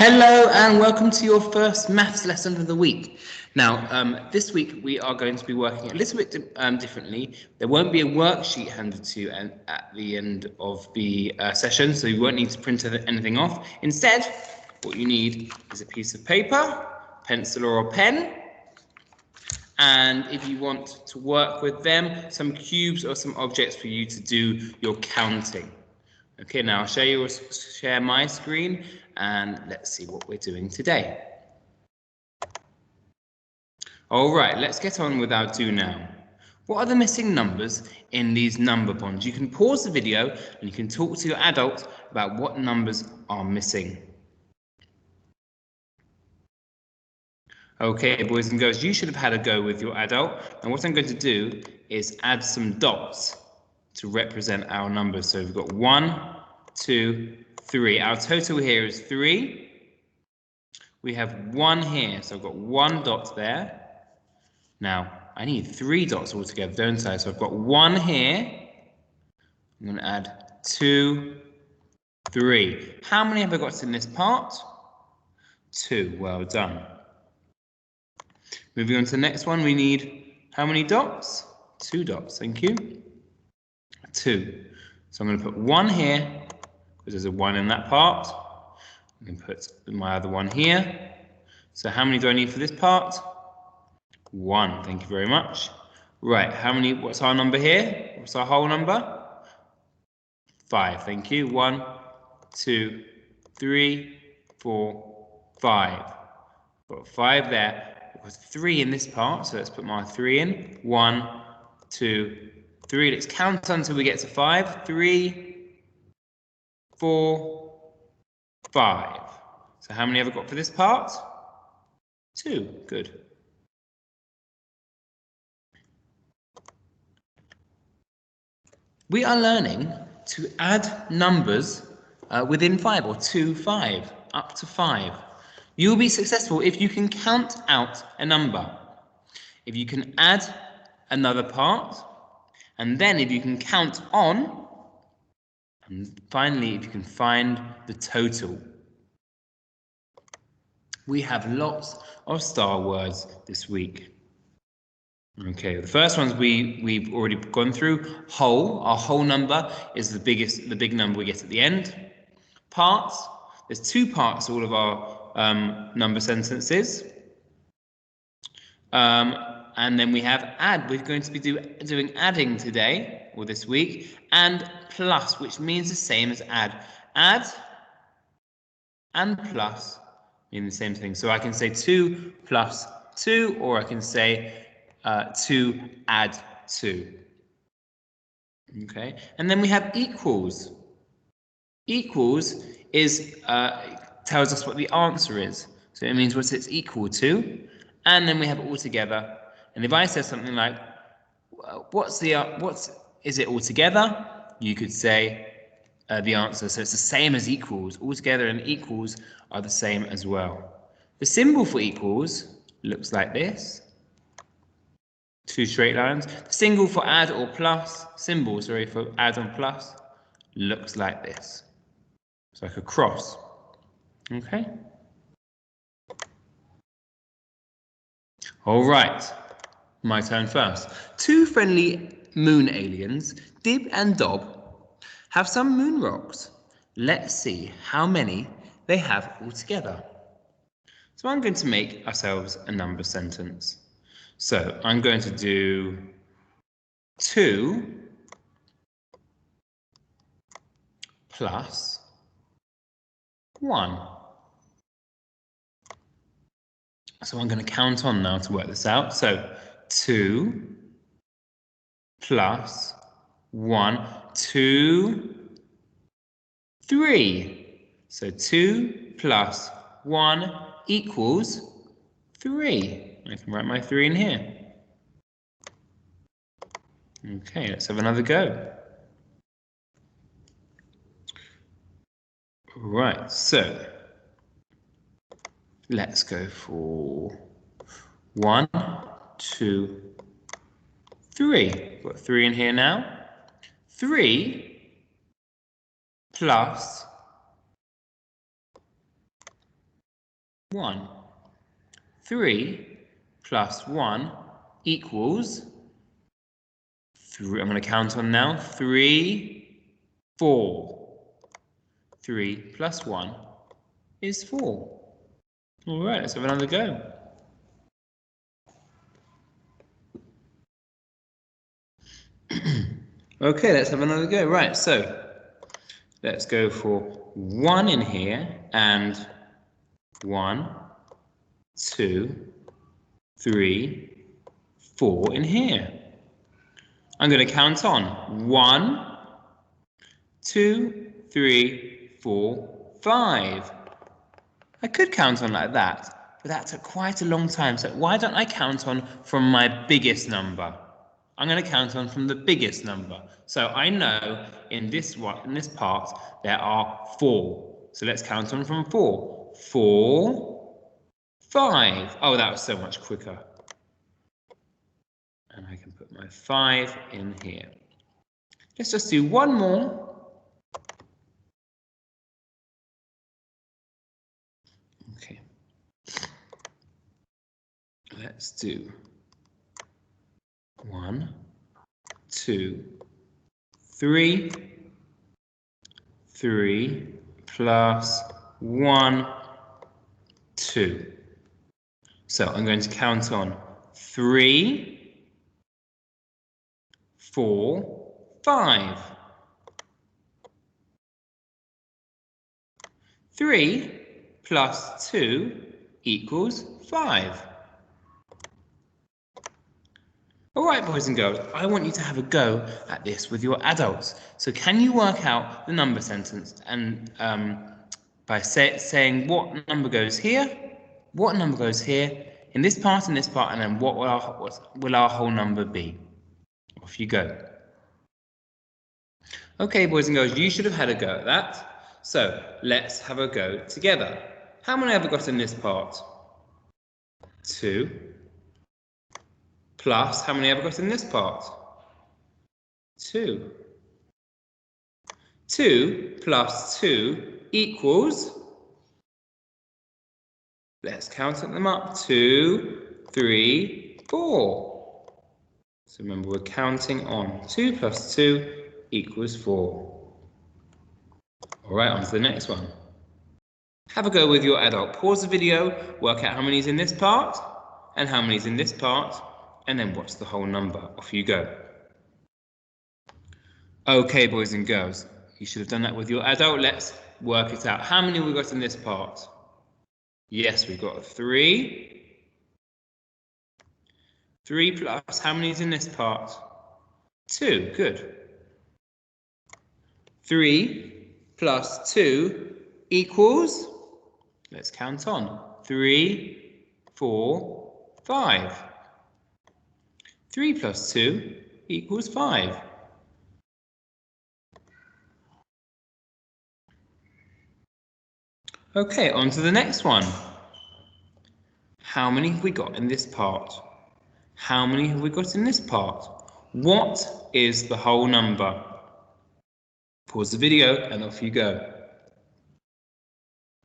Hello and welcome to your first maths lesson of the week. Now, this week we are going to be working a little bit differently. There won't be a worksheet handed to you at the end of the session, so you won't need to print anything off. Instead, what you need is a piece of paper, pencil or a pen, and if you want to work with them, some cubes or some objects for you to do your counting. Okay, now I'll share my screen and let's see what we're doing today. All right, let's get on with our do now. What are the missing numbers in these number bonds? You can pause the video and you can talk to your adult about what numbers are missing. Okay, boys and girls, you should have had a go with your adult. And what I'm going to do is add some dots to represent our numbers. So we've got 1, 2, 3. Our total here is 3. We have 1 here, so I've got 1 dot there. Now, I need 3 dots altogether, don't I? So I've got 1 here. I'm going to add 2, 3. How many have I got in this part? 2. Well done. Moving on to the next one, we need how many dots? 2 dots, thank you. 2. So I'm going to put 1 here, because there's a 1 in that part. I can put my other 1 here. So how many do I need for this part? 1, thank you very much. Right, what's our number here? What's our whole number? 5, thank you. 1, 2, 3, 4, 5. Got 5 there. I've got 3 in this part, so let's put my 3 in. 1, 2, 3. Let's count until we get to 5. 3, 4, 5. So how many have I got for this part? 2. Good. We are learning to add numbers within 5 or to 5, up to 5. You will be successful if you can count out a number, if you can add another part, and then if you can count on, and finally if you can find the total. We have lots of star words this week. Okay, the first ones we've already gone through. Whole, our whole number is the big number we get at the end. Parts, there's 2 parts to all of our number sentences. And then we have add. We're going to be doing adding today, or this week, and plus, which means the same as add. Add and plus mean the same thing. So I can say 2 plus 2, or I can say 2 add 2. Okay, and then we have equals. Equals tells us what the answer is. So it means what it's equal to. And then we have altogether. And if I say something like, is it altogether? You could say the answer. So it's the same as equals. Altogether and equals are the same as well. The symbol for equals looks like this. 2 straight lines. The symbol for add or plus, for add and plus, looks like this. It's like a cross. Okay. All right. My turn first. 2 friendly moon aliens, Dib and Dob, have some moon rocks. Let's see how many they have altogether. So I'm going to make ourselves a number sentence. So I'm going to do 2 plus 1. So I'm going to count on now to work this out. So 2 plus 1, 2, 3. So 2 plus 1 equals 3. I can write my 3 in here. Okay, let's have another go. Right, so let's go for 1, 2, 3. Got 3 in here now. 3 plus 1. 3 plus 1 equals 3. I'm going to count on now. 3, 4. 3 plus 1 is 4. All right, let's have another go. Okay, let's have another go. Right, so let's go for 1 in here and 1, 2, 3, 4 in here. I'm going to count on 1, 2, 3, 4, 5. I could count on like that, but that took quite a long time. So why don't I count on from my biggest number? I'm going to count on from the biggest number. So I know in this part there are 4. So let's count on from 4. 4, 5. Oh, that was so much quicker. And I can put my 5 in here. Let's just do one more. Okay. Let's do 1, 2, 3, 3 plus 1, 2. So I'm going to count on 3, 4, 5. 3 plus 2 equals 5. All right, boys and girls, I want you to have a go at this with your adults. So can you work out the number sentence and by saying what number goes here, what number goes here, in this part, and then what will our whole number be? Off you go. Okay, boys and girls, you should have had a go at that. So let's have a go together. How many have we got in this part? 2. Plus, how many have we got in this part? 2. 2 plus 2 equals, let's count them up, 2, 3, 4. So remember, we're counting on 2 plus 2 equals 4. All right, on to the next one. Have a go with your adult. Pause the video, work out how many is in this part and how many is in this part, and then what's the whole number. Off you go. Okay, boys and girls, you should have done that with your adult. Let's work it out. How many have we got in this part? Yes, we've got 3. 3 plus, how many is in this part? 2, good. 3 plus 2 equals, let's count on, 3, 4, 5. 3 plus 2 equals 5. Okay, on to the next one. How many have we got in this part? How many have we got in this part? What is the whole number? Pause the video and off you go.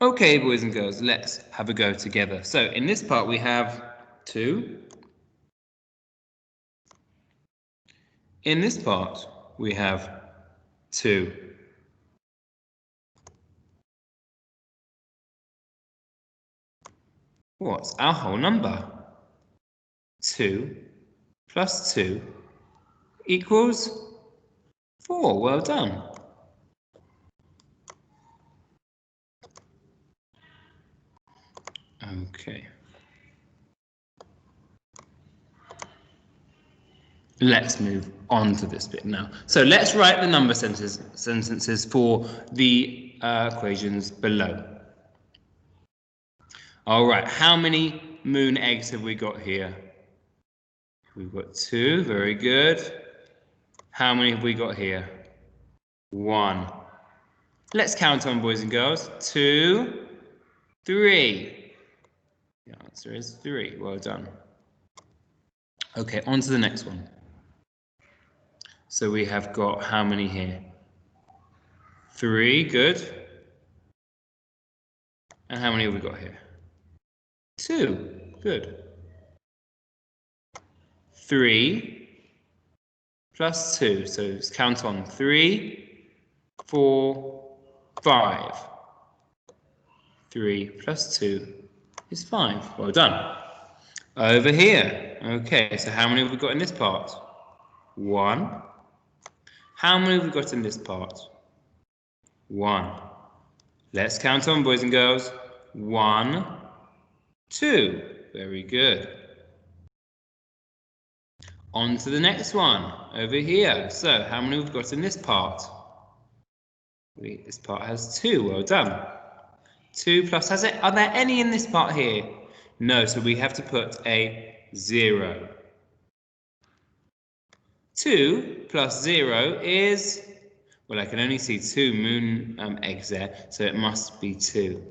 Okay, boys and girls, let's have a go together. So in this part we have 2. In this part we have 2. What's our whole number? 2 plus 2 equals 4. Well done. Okay. Let's move on to this bit now. So let's write the number sentences for the equations below. All right, how many moon eggs have we got here? We've got 2, very good. How many have we got here? 1. Let's count on, boys and girls. 2, 3. The answer is 3. Well done. Okay, on to the next one. So we have got how many here? 3, good. And how many have we got here? 2. Good. 3 plus 2. So let's count on 3, 4, 5. 3 plus 2 is 5. Well done. Over here. Okay, so how many have we got in this part? 1. How many have we got in this part? 1. Let's count on, boys and girls. 1, 2. Very good. On to the next one, over here. So, how many have we got in this part? This part has 2. Well done. 2 plus, are there any in this part here? No, so we have to put a 0. 2 plus 0 is, well, I can only see 2 moon eggs there, so it must be 2.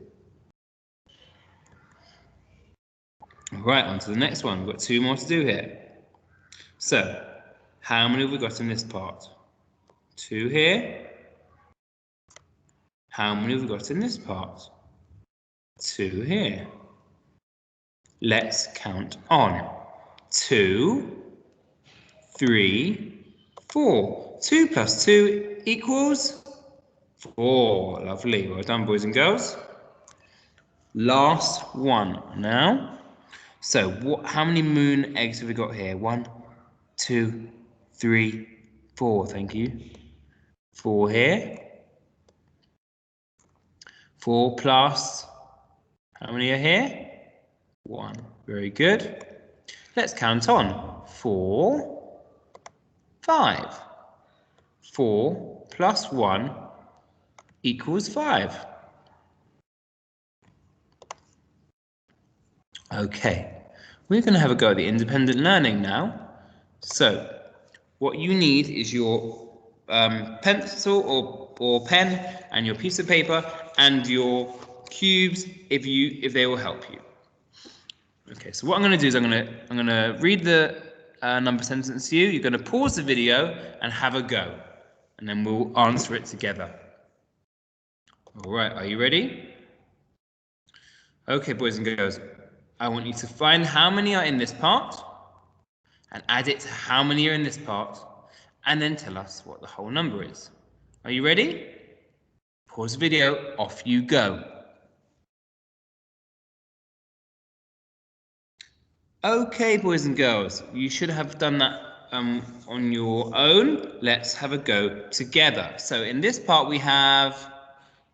Right, on to the next one. We've got 2 more to do here. So, how many have we got in this part? 2 here. How many have we got in this part? 2 here. Let's count on. 2, 3, 4. 2 plus 2 equals 4. Lovely. Well done, boys and girls. Last one now. So, how many moon eggs have we got here? 1, 2, 3, 4. Thank you. 4 here. 4 plus, how many are here? 1. Very good. Let's count on. 4, 5. 4 plus 1 equals 5. Okay, we're going to have a go at the independent learning now. So, what you need is your pencil or pen and your piece of paper and your cubes if they will help you. Okay, so what I'm going to do is I'm going to read the number sentence to you. You're going to pause the video and have a go, and then we'll answer it together. All right, are you ready? Okay, boys and girls, I want you to find how many are in this part and add it to how many are in this part, and then tell us what the whole number is. Are you ready? Pause the video, off you go. Okay, boys and girls, you should have done that on your own. Let's have a go together. So in this part we have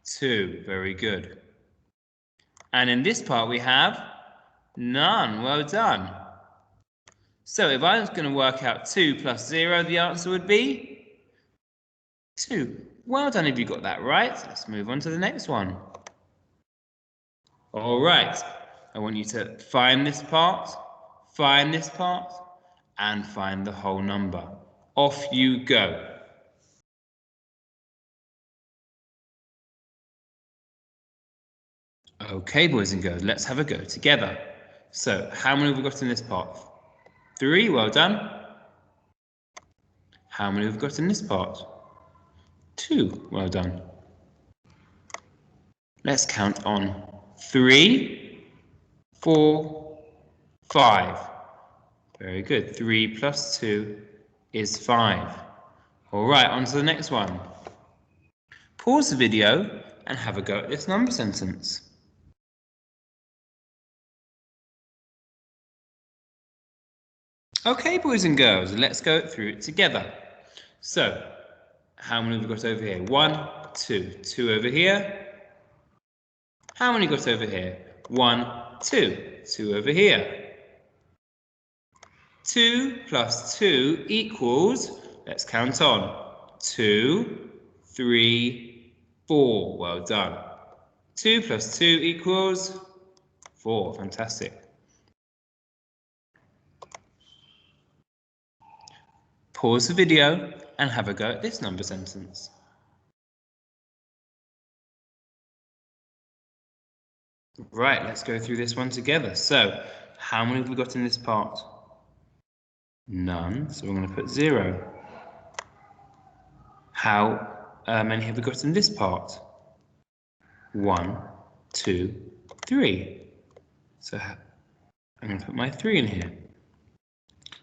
2. Very good. And in this part we have none. Well done. So if I was going to work out 2 plus 0, the answer would be 2. Well done if you got that right. Let's move on to the next one. All right. I want you to find this part, and find the whole number. Off you go. Okay, boys and girls, let's have a go together. So, how many have we got in this part? 3, well done. How many have we got in this part? 2, well done. Let's count on 3, 4, 5. Very good. 3 plus 2 is 5. All right, on to the next one. Pause the video and have a go at this number sentence. Okay, boys and girls, let's go through it together. So, how many have we got over here? 1, 2. 2 over here. How many got over here? 1, 2. 2 over here. 2 plus 2 equals, let's count on. 2, 3, 4. Well done. 2 plus 2 equals 4. Fantastic. Pause the video and have a go at this number sentence. Right, let's go through this one together. So, how many have we got in this part? None, so we're going to put 0. How many have we got in this part? 1, 2, 3. So I'm going to put my 3 in here.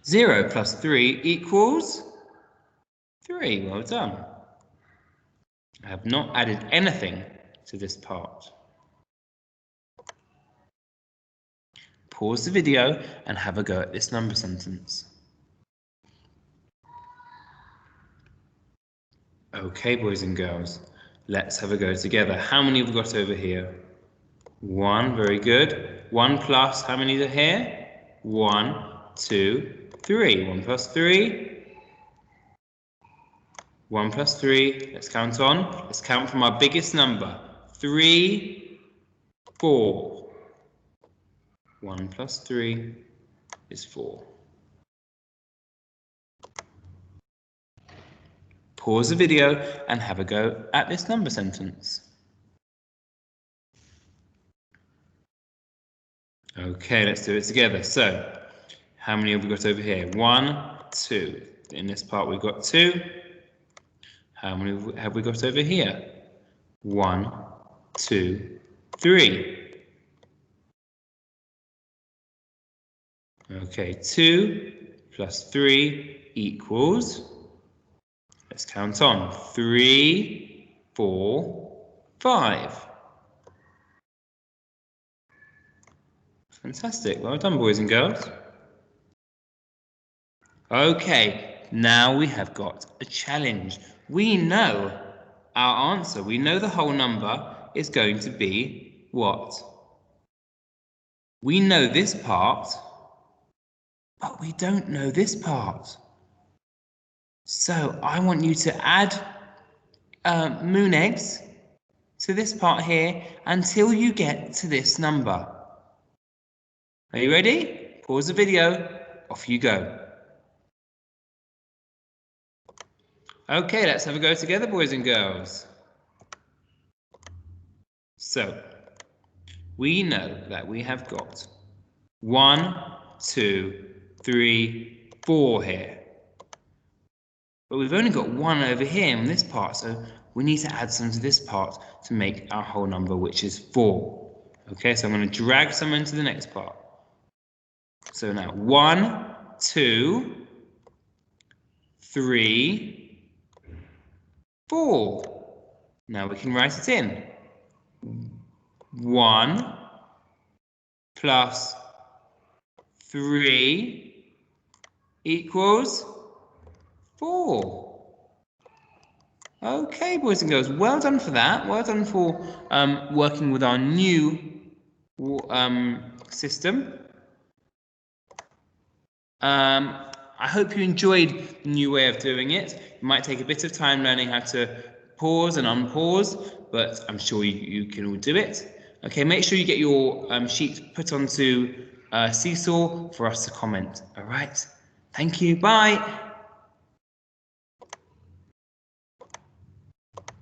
0 plus 3 equals 3. Well done. I have not added anything to this part. Pause the video and have a go at this number sentence. Okay, boys and girls, let's have a go together. How many have we got over here? 1, very good. 1 plus, how many are here? 1, 2, 3. 1 plus 3. 1 plus 3. Let's count on. Let's count from our biggest number. 3, 4. 1 plus 3 is 4. Pause the video and have a go at this number sentence. Okay, let's do it together. So, how many have we got over here? 1, 2. In this part we've got 2. How many have we got over here? 1, 2, 3. Okay, 2 plus 3 equals, let's count on, 3, 4, 5. Fantastic, well done boys and girls. Okay, now we have got a challenge. We know our answer, we know the whole number is going to be what? We know this part, but we don't know this part. So I want you to add moon eggs to this part here until you get to this number. Are you ready? Pause the video. Off you go. Okay, let's have a go together, boys and girls. So, we know that we have got 1, 2, 3, 4 here. But we've only got 1 over here in this part, so we need to add some to this part to make our whole number, which is 4. Okay, so I'm going to drag some into the next part. So now 1, 2, 3, 4. Now we can write it in. 1 plus 3 equals 4. Okay, boys and girls, well done for that. Well done for working with our new system. I hope you enjoyed the new way of doing it. It might take a bit of time learning how to pause and unpause, but I'm sure you can all do it. Okay, make sure you get your sheet put onto Seesaw for us to comment. All right, thank you, bye.